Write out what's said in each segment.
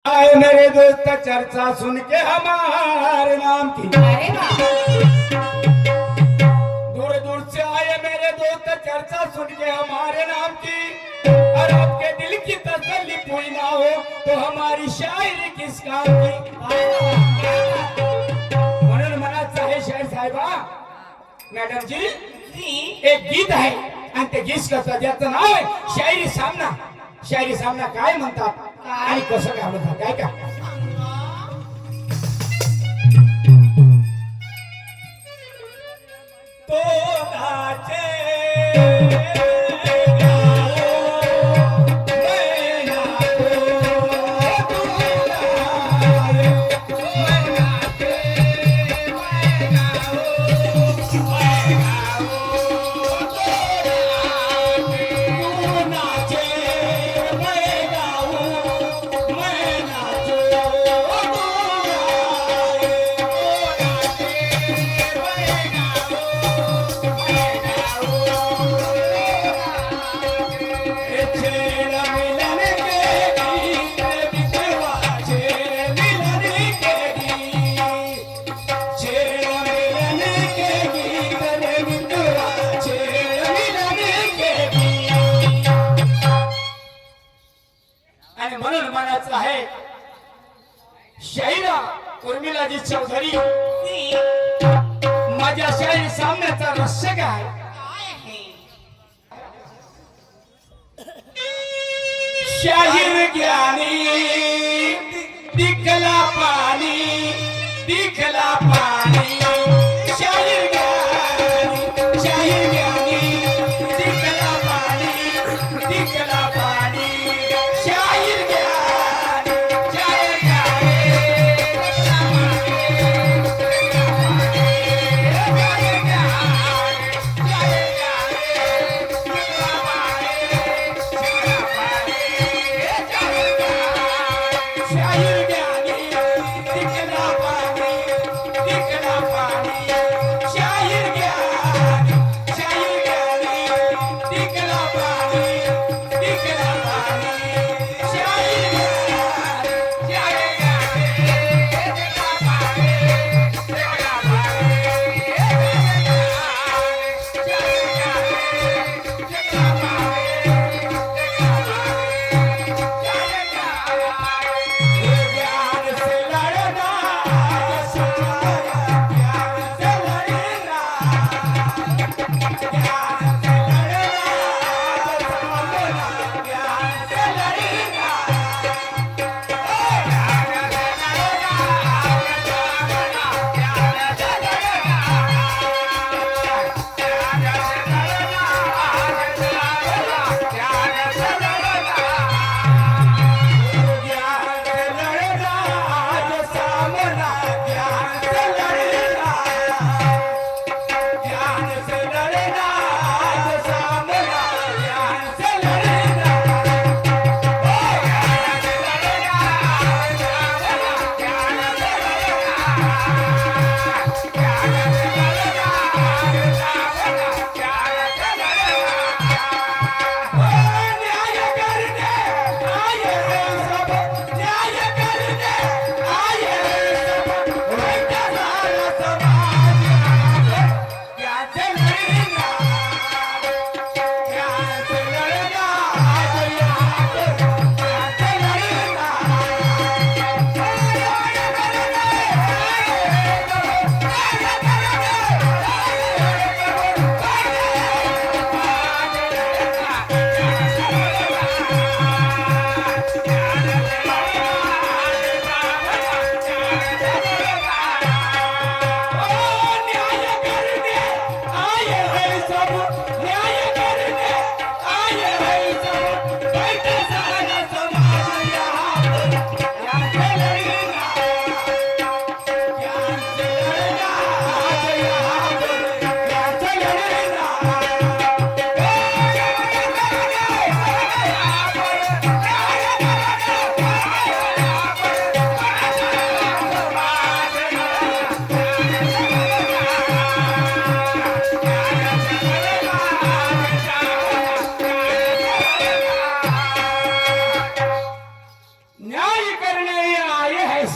आए मेरे दोस्त चर्चा सुन के हमारे नाम की। अरे वाह! दूर दूर से आए मेरे दोस्त चर्चा सुन के हमारे नाम की। और आपके दिल की तसल्ली पूरी ना हो तो हमारी शायरी किस काम की। म्हणून म्हणायचं आहे शाहीर साहेबा, मॅडम जी एक गीत आहे आणि ते गीत कसं ज्याचं नाव आहे शायरी सामना. शायरी सामना काय म्हणतात आणि कसं काय म्हणतात काय का. तो नाचे आहे शाहिरा उर्मिलाजी चौधरी. माझ्या शाहिरी सामन्याचा रहस्य काय. शाहीर ज्ञानी दिखला पाणी दिखला पाणी. शाहीर ज्ञानी शाहीर ज्ञानी दिखला पाणी दिखला पाणी. शाहीर दिखला पाणी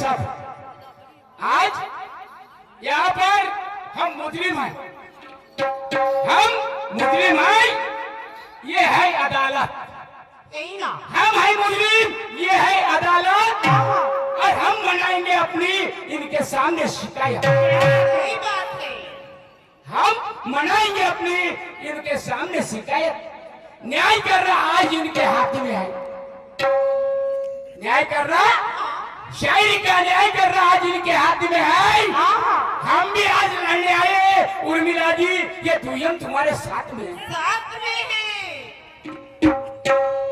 सब आज यहाँ पर हम मुजरिम हैं, हम मुजरिम हैं, ये है अदालत। यही ना। हम है मुजरिम, ये है अदालत, और हम बनाएंगे अपनी इनके सामने शिकायत। सही बात है। हम मनाएंगे अपनी इनके सामने शिकायत। न्याय करना आज इनके हाथ में है। न्याय करना, शायरी का न्याय करना आज इनके हाथ में है। हम भी आज लड़ने आए उर्मिला जी, ये दुयम तुम्हारे साथ में है। साथ में है।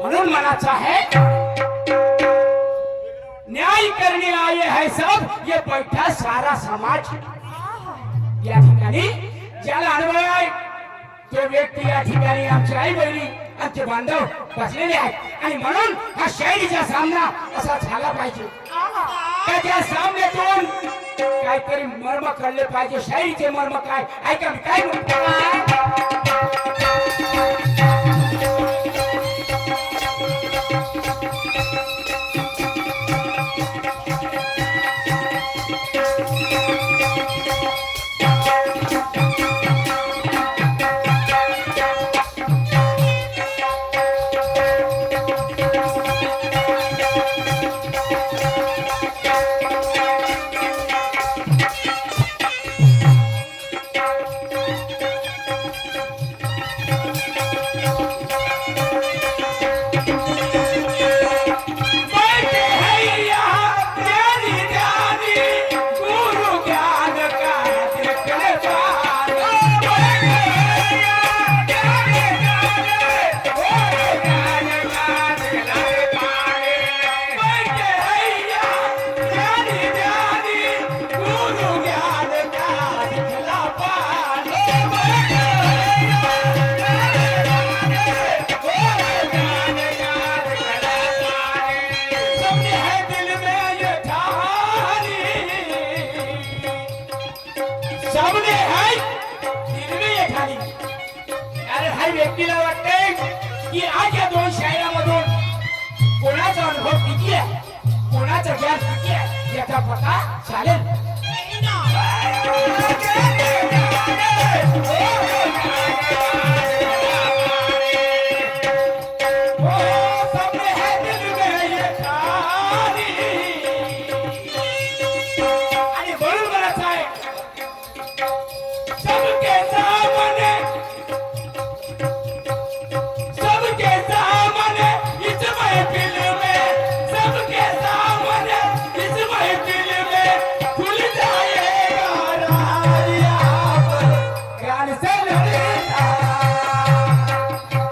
म्हणून मनाचा है न्याय करने आए हैं सब, ये बैठा सारा समाज या ठिकाणी ज्याला अनुभव आहे तो व्यक्ती या ठिकाणी आमची आई बहिणी आमचे बांधव बसलेले आहेत, आणि म्हणून हा शायरीचा सामना असा झाला पाहिजे। त्याच्या सामन्यातून काहीतरी मर्म कळले पाहिजे। शायरीचे मर्म काय ऐका, मी काय म्हणतो व्यक्तीला वाटते की आज या दोन शायरामधून कोणाचा अनुभव किती आहे, कोणाचं ज्ञान किती आहे याचा पता चालेल। यही ना। आणि म्हणून म्हणायचं आहे सबके सामने, सबके सामने इस महफिल में, सबके सामने इस महफिल में खुल जाएगा राज यहाँ पर। ज्ञान से लड़ेगा,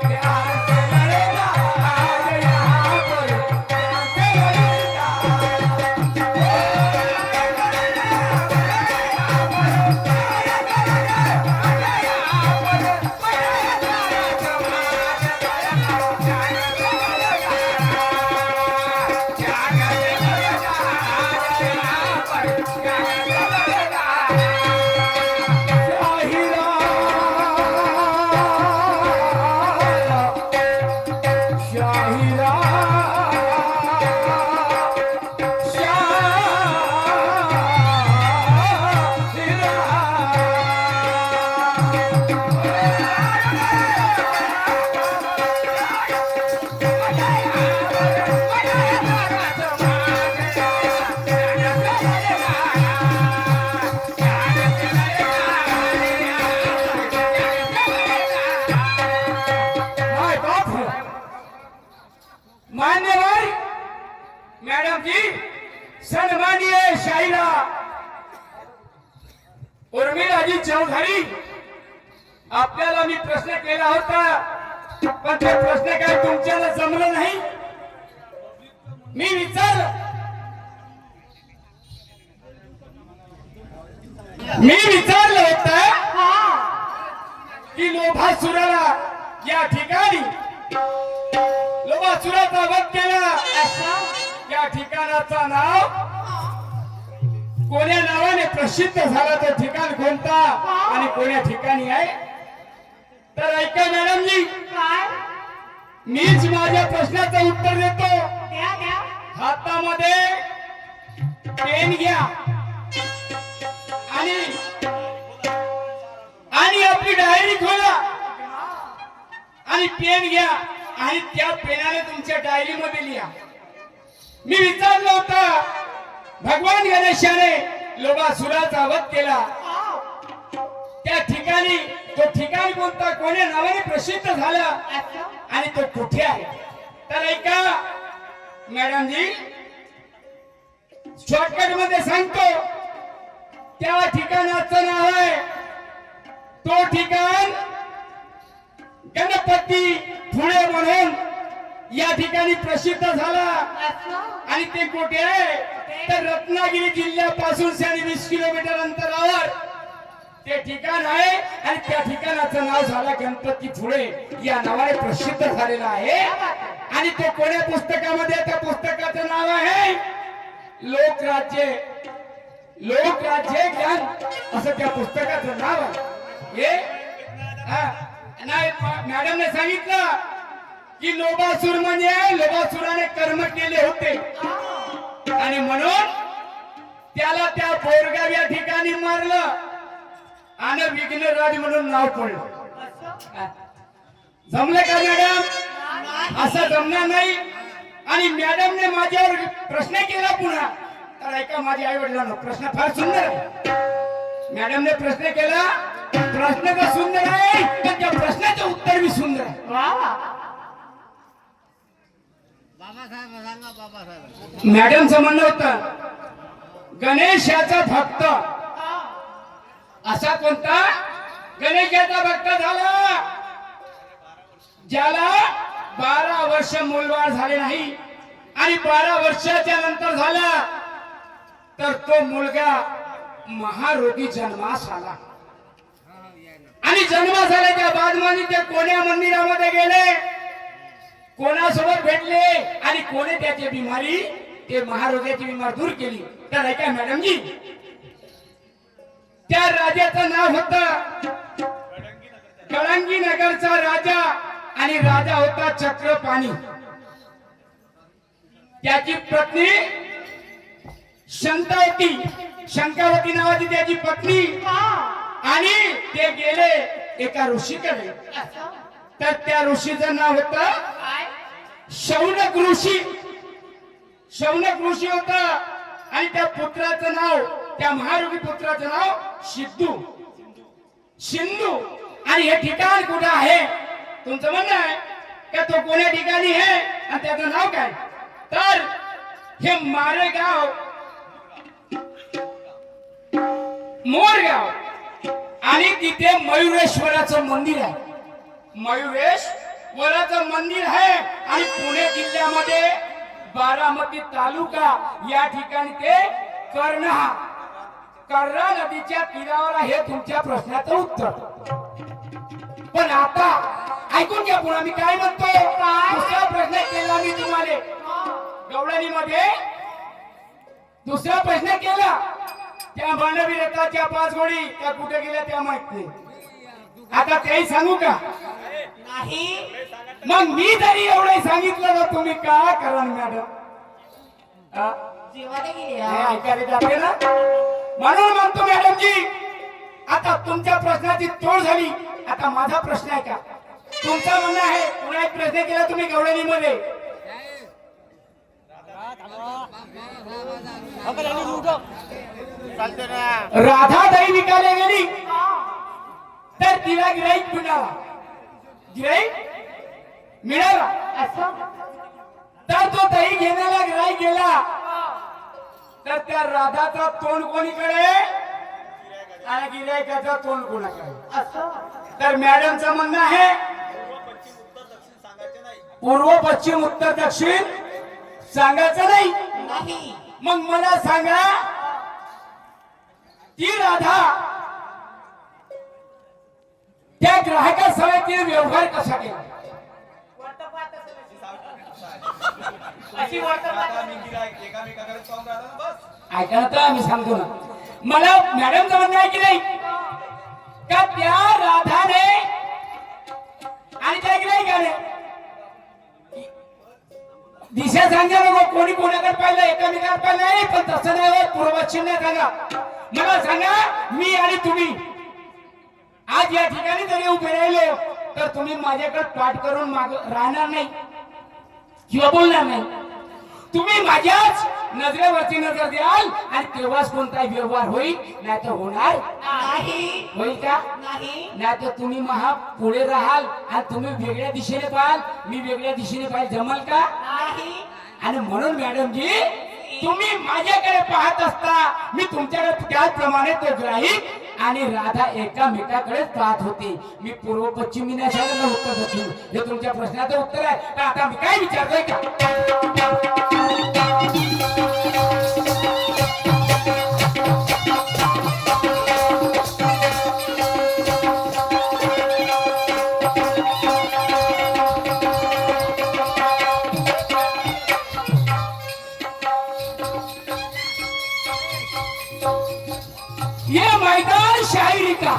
ज्ञान से लड़ेगा आज यहाँ पर, ज्ञान से लड़ेगा। मान्यवर मॅडम जी, सन्माननीय शाहिरा उर्मिलाजी चौधरी, आपल्याला मी प्रश्न केला होता पण ते प्रश्न काय तुमच्याला जमलं नाही। मी विचारलं होतं की लोभासुराला या ठिकाणी लोभासुराचा वध केला, या ठिकाणाचा नाव कोण्या नावाने प्रसिद्ध झाला, ते ठिकाण कोणता आणि कोण्या ठिकाणी आहे? तर ऐका मॅडम जी, मीच माझ्या प्रश्नाचं उत्तर देतो। द्या द्या। हातामध्ये पेन घ्या आणि आणि आपली डायरी खोला आणि पेन घ्या आणि त्या पेनाने तुमच्या डायरी मध्ये लिहा. मी विचारलं होतं भगवान गणेशाने लोभासुराचा वध केला त्या ठिकाणी तो ठिकाण कोणता कोण्या नावाने प्रसिद्ध झाला आणि तो कुठे आहे. तर ऐका मॅडम जी शॉर्टकट मध्ये सांगतो त्या ठिकाणाचं नाव आहे तो ठिकाण गणपती पुणे म्हणून या ठिकाणी प्रसिद्ध झाला आणि ते कुठे आहे तर रत्नागिरी जिल्ह्यापासून 20 किलोमीटर अंतरावर ते ठिकाण आहे आणि त्या ठिकाणाचं नाव झालं गणपती पुणे या नावाने प्रसिद्ध झालेलं आहे. आणि ते कोण्या पुस्तकामध्ये त्या पुस्तकाचं नाव आहे लोकराज्य ज्ञान असं त्या पुस्तकाचं नाव आहे. हे नाही मॅडमने सांगितलं की लोभासुर म्हणजे लोभासुराने कर्म केले होते आणि म्हणून त्याला त्या बोरगाव या ठिकाणी मारलं आणि विघ्नराज म्हणून नाव पडलं. जमलं का मॅडम? असं जमणार नाही. आणि मॅडमने माझ्यावर प्रश्न केला पुन्हा. तर ऐका माझ्या आई वडिलांना प्रश्न फार सुंदर आहे. मॅडमने प्रश्न केला प्रश्न तर सुंदर आहे पण त्या प्रश्नाचं उत्तर बी सुंदर आहे. मॅडमचं म्हणणं होतं गणेशाचा भक्त असा कोणता गणेशाचा भक्त झाला ज्याला 12 वर्ष मूलबाळ झाले नाही आणि 12 वर्षाच्या नंतर झाला तर तो मुलगा महारोगी जन्मास आला आणि जन्मास आल्याच्या बादमानी ते कोण्या मंदिरामध्ये गेले कोणासोबत भेटले आणि कोणी त्याची बिमारी ते महारोग्याची बिमारी दूर केली. तर ऐका मॅडम जी त्या राजाचं नाव होतं कळंगी नगरचा राजा आणि राजा होता चक्रपाणी. त्याची पत्नी शंकावती नावाची त्याची पत्नी आणि ते गेले एका ऋषीकडे. तर त्या ऋषीचं नाव होतं शौनक ऋषी होता आणि त्या पुत्राचं नाव त्या महारोगी पुत्राचं नाव सिंधू. आणि हे ठिकाण कुठं आहे तुमचं म्हणणं आहे का तो कोण्या ठिकाणी आहे आणि त्याचं नाव काय तर हे मारेगाव मोरगाव आणि तिथे मयुरेश्वराचं मंदिर आहे. मयुरेश्वराचं मंदिर आहे आणि पुणे जिल्ह्यामध्ये बारामती तालुका या ठिकाणी ते कर्णा नदीच्या तीरावर आहे. तुमच्या प्रश्नाचं उत्तर. पण आता ऐकून घ्या पुन्हा मी काय म्हणतो. दुसरा प्रश्न केला मी तुम्हाला गवळणी मध्ये दुसरा प्रश्न केला त्या मानवी रथाच्या 5 गोळी त्या कुठे गेल्या त्या माहित नाही. आता तेही सांगू का नाही मग मी जरी एवढं सांगितलं तर तुम्ही काय कराल मॅडम? जीवाने गेली हे ऐकायला जाते ना म्हणून म्हणतो मॅडम जी आता तुमच्या प्रश्नाची तोड झाली. आता माझा प्रश्न आहे का तुमचं म्हणणं आहे पुन्हा एक प्रश्न केला तुम्ही गवळणीमध्ये राधा दही विकायला गेली तर तिला गिराईक मिळाला तर तो दही घेण्याला गिराईक गेला तर त्या राधाचा तोंड कोणीकडे आणि गिराईकाचा तोंड कोणाकडे. तर मॅडमचं म्हणणं आहे पूर्व पश्चिम उत्तर दक्षिण सांगायचं नाही. मग मला सांगा ती राधा त्या ग्राहकासह तिने व्यवहार कसा केला ऐका तर आम्ही सांगतो ना. मला मॅडमचं म्हणणं आहे की नाही का त्या राधाने आणि त्या गिराईकाने दिशा सांगा नको, कोणी कोणाकडे पाहिलं एकामेकाकडे पाहिलं नाही, पण तसं नाही होत. पूर्व पश्चिम नाही सांगा. मला सांगा, मी आणि तुम्ही आज या ठिकाणी जरी उभे राहिलो तर तुम्ही माझ्याकडे पाठ करून माग राहणार नाही किंवा बोलणार नाही. तुम्ही माझ्याच नजरेवरती नजर द्याल आणि तेव्हाच कोणताही व्यवहार होईल, नाही तर होणार नाही. होईल का? नाही. नाही तर तुम्ही महा पुढे राहाल आणि तुम्ही वेगळ्या दिशेने पाहाल, मी वेगळ्या दिशेने पाहाल. जमल का? नाही. आणि म्हणून मॅडम जी, तुम्ही माझ्याकडे पाहत असता मी तुमच्याकडे त्याचप्रमाणे तो ग्राहिक आणि राधा एकामेकाकडेच पाहत होते. मी पूर्व पश्चिमी नाही सांगितलं, उत्तर पश्चिम. हे तुमच्या प्रश्नाचं उत्तर आहे. तर आता मी काय विचारतोय का? ये मैदान शायरी का,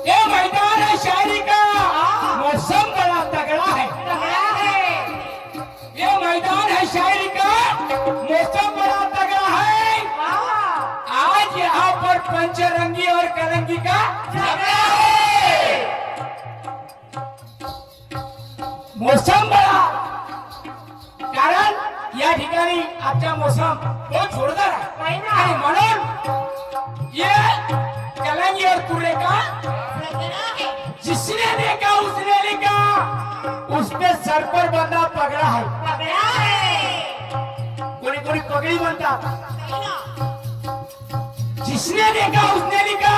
ये मैदान है शायरी का, मौसम बड़ा तगड़ा है. तगड़ा है. ये मैदान है शायरी का, मौसम बड़ा तगड़ा है. आज यहाँ पर पंचरंगी और करंगी का झगड़ा है. मौसम बड़ा, कारण या ठिकाणी आजचा मौसम बहुत जोरदार आहे आणि म्हणून ये कलंगी और तुरे का झगड़ा है. जिसने देखा उसने लिखा, उस पे सर पर बंधा पगड़ा है. तगड़ा है. कोणी कोणी पगड़ी म्हणतात. नहीं. जिसने देखा उसने लिखा,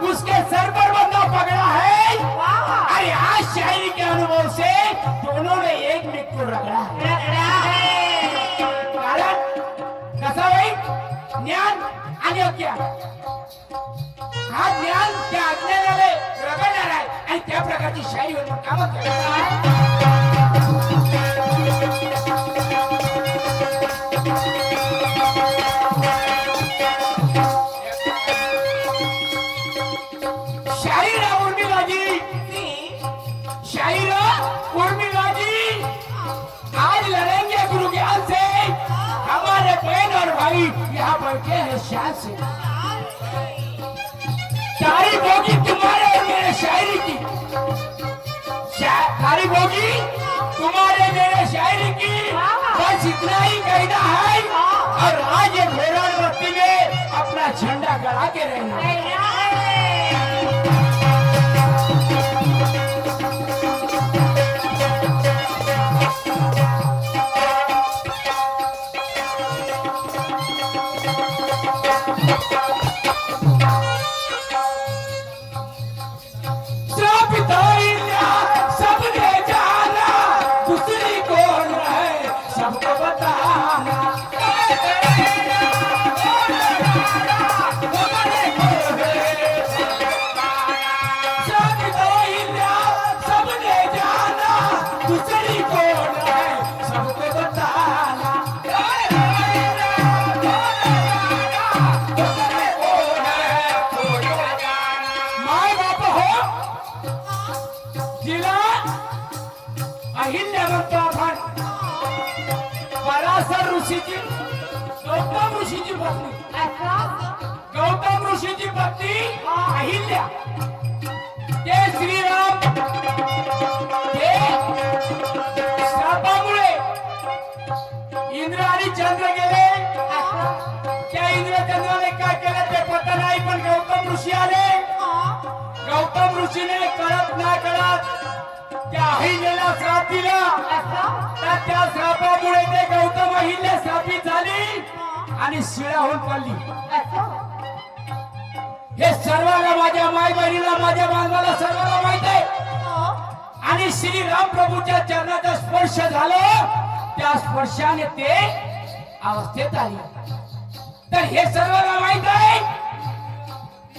उसके सर पर बंधा पगड़ा है. वाह. अरे आज शायरी के अनुभव से दोनों ने एक मिनट को रगड़ा है. तगड़ा है. कारण कसं होईल, ज्ञान आणि अज्ञान, हा ज्ञान त्या अज्ञानाला रगडणार आहे आणि त्या प्रकारची शायरी होणं कामच करणार. शायरा उर्मिलाजी, शायरा उर्मिलाजी, आज लड़ेंगे गुरु ज्ञान से, हमारे बहन और भाई यहाँ बैठे हैं शान से. तारीफ होगी तुम्हारे और मेरे शायरी की, तारीफ होगी तुम्हारे मेरे शायरी की, बस इतना ही कहना है. और आज ये घोरान बस्ती में अपना झंडा गड़ा के रहना है. तगड़ा है. सबने जाना, दूसरी कौन है सबको बताना. सबने जाना, दूसरी कौन है सबको बताना. माय बाप हो, जिला अहिल्या म्हणतो आपण, पराशर ऋषीची, गौतम ऋषीची पत्नी, गौतम ऋषीची पत्नी अहिल्या, ते श्रीराम, ते शापामुळे इंद्र आणि चंद्र गेले. त्या इंद्र चंद्राने काय केलं ते पता नाही, पण गौतम ऋषी आले. गौतम ऋषीने कळत ना कळत त्या अहिल्याला श्राप दिला. तर त्या श्रापामुळे ते गौतम अहिल्या श्रापित झाली आणि शिळाहून पडली. हे सर्वांना, माझ्या माय बहिणीला, माझ्या बांधवाला सर्वांना माहित आहे. आणि श्री राम प्रभूच्या चरणाचा स्पर्श झाला, त्या स्पर्शाने ते अवस्थेत आले. तर हे सर्वांना माहित आहे.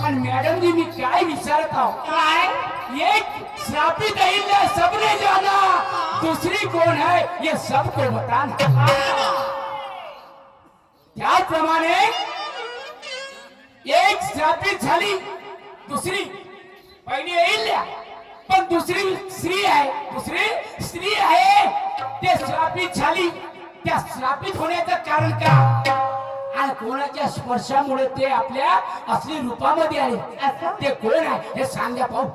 पण मॅडम जी, मी काय विचारत आहो, एक श्रापित अहिल्या सबने जाना, दूसरी कौन है ये सबको बताना. त्याप्रमाणे एक श्रापित झाली, दुसरी, पहिली अहिल्या, पण दुसरी स्त्री आहे, दुसरी स्त्री आहे ते श्रापित झाली. त्या श्रापित होण्याचं कारण का आणि कोणाच्या स्पर्शामुळे ते आपल्या असली रूपामध्ये आले असं? ते कोण आहे हे सांगा पाहू.